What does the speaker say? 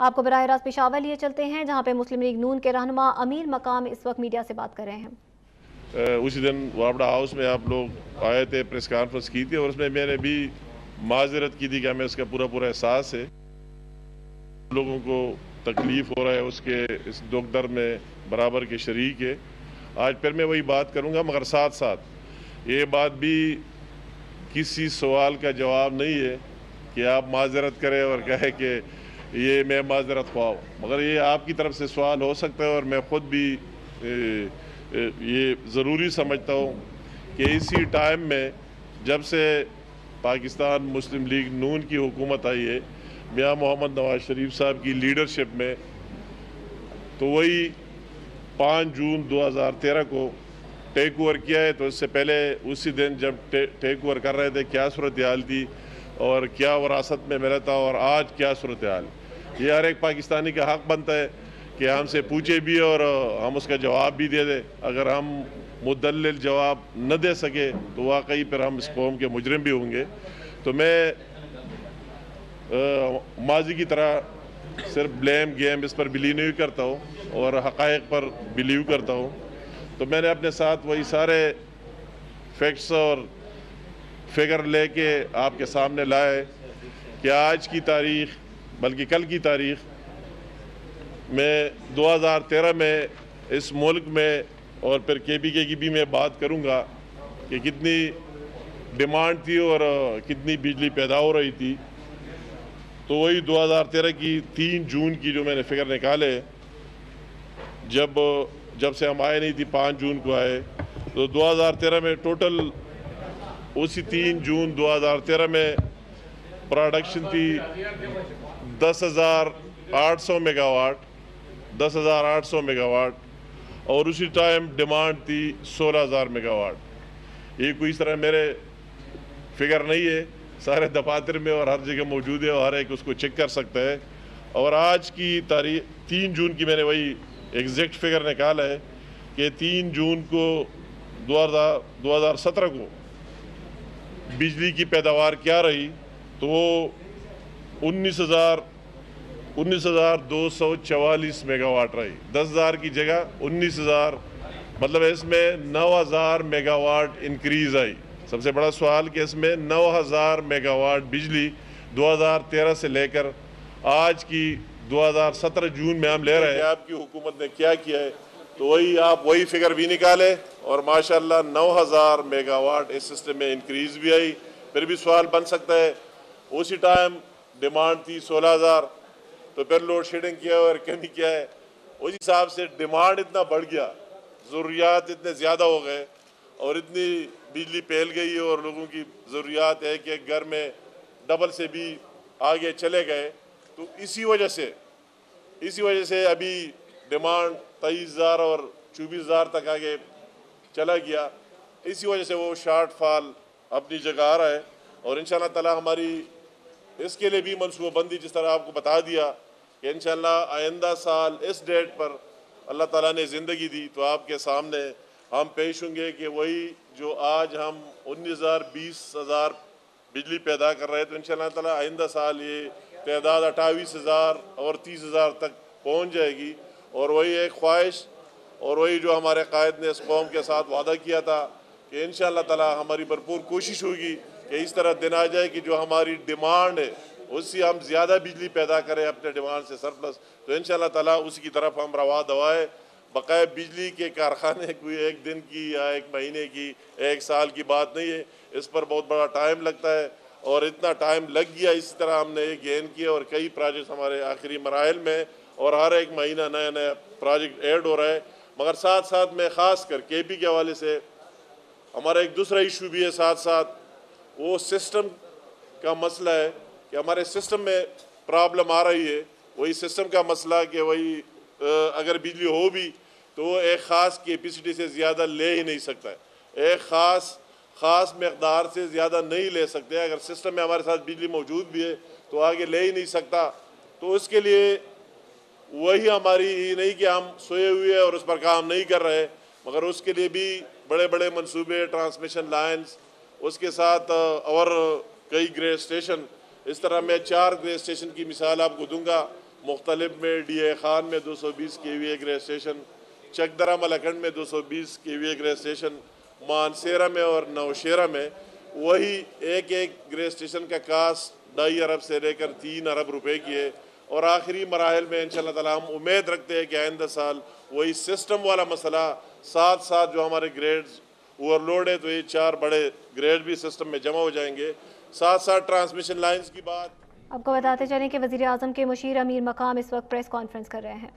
آپ کو براہ راست پشاور لیے چلتے ہیں جہاں پہ مسلم لیگ نون کے رہنما امیر مقام اس وقت میڈیا سے بات کر رہے ہیں۔ اسی دن وابڑا ہاؤس میں آپ لوگ آئے تھے، پریس کانفرنس کی تھی، اور اس میں میں نے بھی معذرت کی تھی کہ ہمیں اس کا پورا احساس ہے، لوگوں کو تکلیف ہو رہا ہے، اس کے اس دکھ درد میں برابر کے شریک ہے۔ آج پھر میں وہی بات کروں گا، مگر ساتھ ساتھ یہ بات بھی کسی سوال کا جواب نہیں ہے کہ آپ معذرت کریں اور کہے کہ یہ میں معذرت خواہ ہوں، مگر یہ آپ کی طرف سے سوال ہو سکتا ہے، اور میں خود بھی یہ ضروری سمجھتا ہوں کہ اسی ٹائم میں جب سے پاکستان مسلم لیگ نون کی حکومت آئی ہے میاں محمد نواز شریف صاحب کی لیڈرشپ میں، تو وہی 5 جون 2013 کو ٹیک اوور کیا ہے۔ تو اس سے پہلے اسی دن جب ٹیک اوور کر رہے تھے کیا صورتحال تھی اور کیا وراثت میں ملا تھا، اور آج کیا صورتحال، یہ ہر ایک پاکستانی کا حق بنتا ہے کہ ہم سے پوچھے بھی اور ہم اس کا جواب بھی دے دیں۔ اگر ہم مدلل جواب نہ دے سکے تو واقعی پھر ہم اس قوم کے مجرم بھی ہوں گے۔ تو میں ماضی کی طرح صرف بلیم گیم اس پر بلیو نہیں کرتا ہوں اور حقائق پر بلیو کرتا ہوں۔ تو میں نے اپنے ساتھ وہی سارے فیکٹس اور فگر لے کے آپ کے سامنے لائے کہ آج کی تاریخ بلکہ کل کی تاریخ میں 2013 میں اس ملک میں، اور پھر کے پی کے کی بھی میں بات کروں گا کہ کتنی ڈیمانڈ تھی اور کتنی بجلی پیدا ہو رہی تھی۔ تو وہی 2013 کی 3 جون کی جو میں نے فگر نکالے، جب سے ہم آئے نہیں تھی 5 جون کو آئے، تو 2013 میں ٹوٹل اسی 3 جون 2013 میں پروڈکشن تھی 10,800 میگا واٹ، 10,800 میگا واٹ، اور اسی ٹائم ڈیمانڈ تھی 16,000 میگا واٹ۔ یہ کوئی اس طرح میرے فگر نہیں ہے، سارے دفاتر میں اور ہر جگہ موجود ہے اور ہر ایک اس کو چیک کر سکتا ہے۔ اور آج کی تاریخ 3 جون کی میں نے وہی ایگزیکٹ فگر نکالا ہے کہ 3 جون کو 2017 کو بجلی کی پیداوار کیا رہی، تو وہ 19,244 میگا واٹ رہی۔ 10,000 کی جگہ 19,000، مطلب اس میں 9,000 میگا واٹ انکریز آئی۔ سب سے بڑا سوال کہ اس میں 9,000 میگا واٹ بجلی 2013 سے لے کر آج کی 2017 جون میں ہم لے رہے ہیں۔ آپ کی حکومت نے کیا کیا ہے، تو وہی فگر بھی نکالے، اور ماشاءاللہ 9,000 میگا واٹ اس سسٹم میں انکریز بھی آئی۔ پھر بھی سوال بن سکتا ہے، اسی ٹائم ڈیمانڈ تھی 16,000، تو پھر لوڈ شیڈنگ کیا اور کمی کیا ہے، اسی حساب سے ڈیمانڈ اتنا بڑھ گیا، ضروریات اتنے زیادہ ہو گئے اور اتنی بجلی پھیل گئی اور لوگوں کی ضروریات ایک ایک گھر میں ڈبل سے بھی آگے چلے گئے۔ تو اسی وجہ سے ابھی ڈیمانڈ 23,000 اور 24,000 تک آگے چلا گیا۔ اسی وجہ سے وہ شارٹ فال اپنی جگہ آ رہا ہے، اور انشاءاللہ تعالی ہماری اس کے لیے بھی منصوبہ بندی جس طرح آپ کو بتا دیا کہ انشاءاللہ آئندہ سال اس ڈیٹ پر اللہ تعالیٰ نے زندگی دی تو آپ کے سامنے ہم پیش ہوں گے کہ وہی جو آج ہم 19,000 20,000 بجلی پیدا کر رہے ہیں، تو انشاءاللہ تعالیٰ آئندہ سال یہ تعداد 28,000 اور 30,000 تک پہنچ جائے گی۔ اور وہی ایک خواہش اور وہی جو ہمارے قائد نے اس قوم کے ساتھ وعدہ کیا تھا کہ انشاءاللہ تعالیٰ ہماری بھرپور کوشش ہوگی کہ اس طرح دن آ جائے کہ جو ہماری ڈیمانڈ ہے اس سے ہم زیادہ بجلی پیدا کریں اپنے ڈیمانڈ سے سرپلس، تو انشاءاللہ تعالیٰ اس کی طرف ہم روا دوائے۔ بقائے بجلی کے کارخانے کوئی ایک دن کی یا ایک مہینے کی ایک سال کی بات نہیں ہے، اس پر بہت بڑا ٹائم لگتا ہے، اور اتنا ٹائم لگ گیا اسی طرح ہم نے یہ گین کیا، اور کئی پروجیکٹس ہمارے آخری مراحل میں، اور ہر ایک مہینہ نیا پروجیکٹ ایڈ ہو رہا ہے۔ مگر ساتھ ساتھ میں خاص کر کے پی کے حوالے سے ہمارا ایک دوسرا ایشو بھی ہے، ساتھ وہ سسٹم کا مسئلہ ہے کہ ہمارے سسٹم میں پرابلم آ رہی ہے۔ وہی سسٹم کا مسئلہ کہ وہی اگر بجلی ہو بھی تو وہ ایک خاص کیپیسٹی سے زیادہ لے ہی نہیں سکتا ہے، ایک خاص مقدار سے زیادہ نہیں لے سکتے۔ اگر سسٹم میں ہمارے ساتھ بجلی موجود بھی ہے تو آگے لے ہی نہیں سکتا۔ تو اس کے لیے وہی ہماری ہی نہیں کہ ہم سوئے ہوئے اور اس پر کام نہیں کر رہے، مگر اس کے لیے بھی بڑے بڑے منصوبے، ٹرانسمیشن لائنز، اس کے ساتھ اور کئی گریڈ اسٹیشن، اس طرح میں 4 گریڈ اسٹیشن کی مثال آپ کو دوں گا۔ مختلف میں ڈی اے خان میں 220 KVA گریڈ اسٹیشن، چکدرہ ملکنڈ میں 220 KVA گریڈ اسٹیشن، مانسیرہ میں اور نوشیرہ میں وہی ایک گریڈ اسٹیشن کا کاسٹ 2.5 ارب سے لے کر 3 ارب روپے کی ہے، اور آخری مراحل میں انشاءاللہ تعالی ہم امید رکھتے ہیں کہ آئندہ سال وہی سسٹم والا مسئلہ ساتھ ساتھ جو ہمارے گریڈز اوور لوڈ ہے تو یہ 4 بڑے گریڈ بھی سسٹم میں جمع ہو جائیں گے، ساتھ ساتھ ٹرانسمیشن لائنز کی بات۔ آپ کو بتاتے چلیں کہ وزیر اعظم کے مشیر امیر مقام اس وقت پریس کانفرنس کر رہے ہیں۔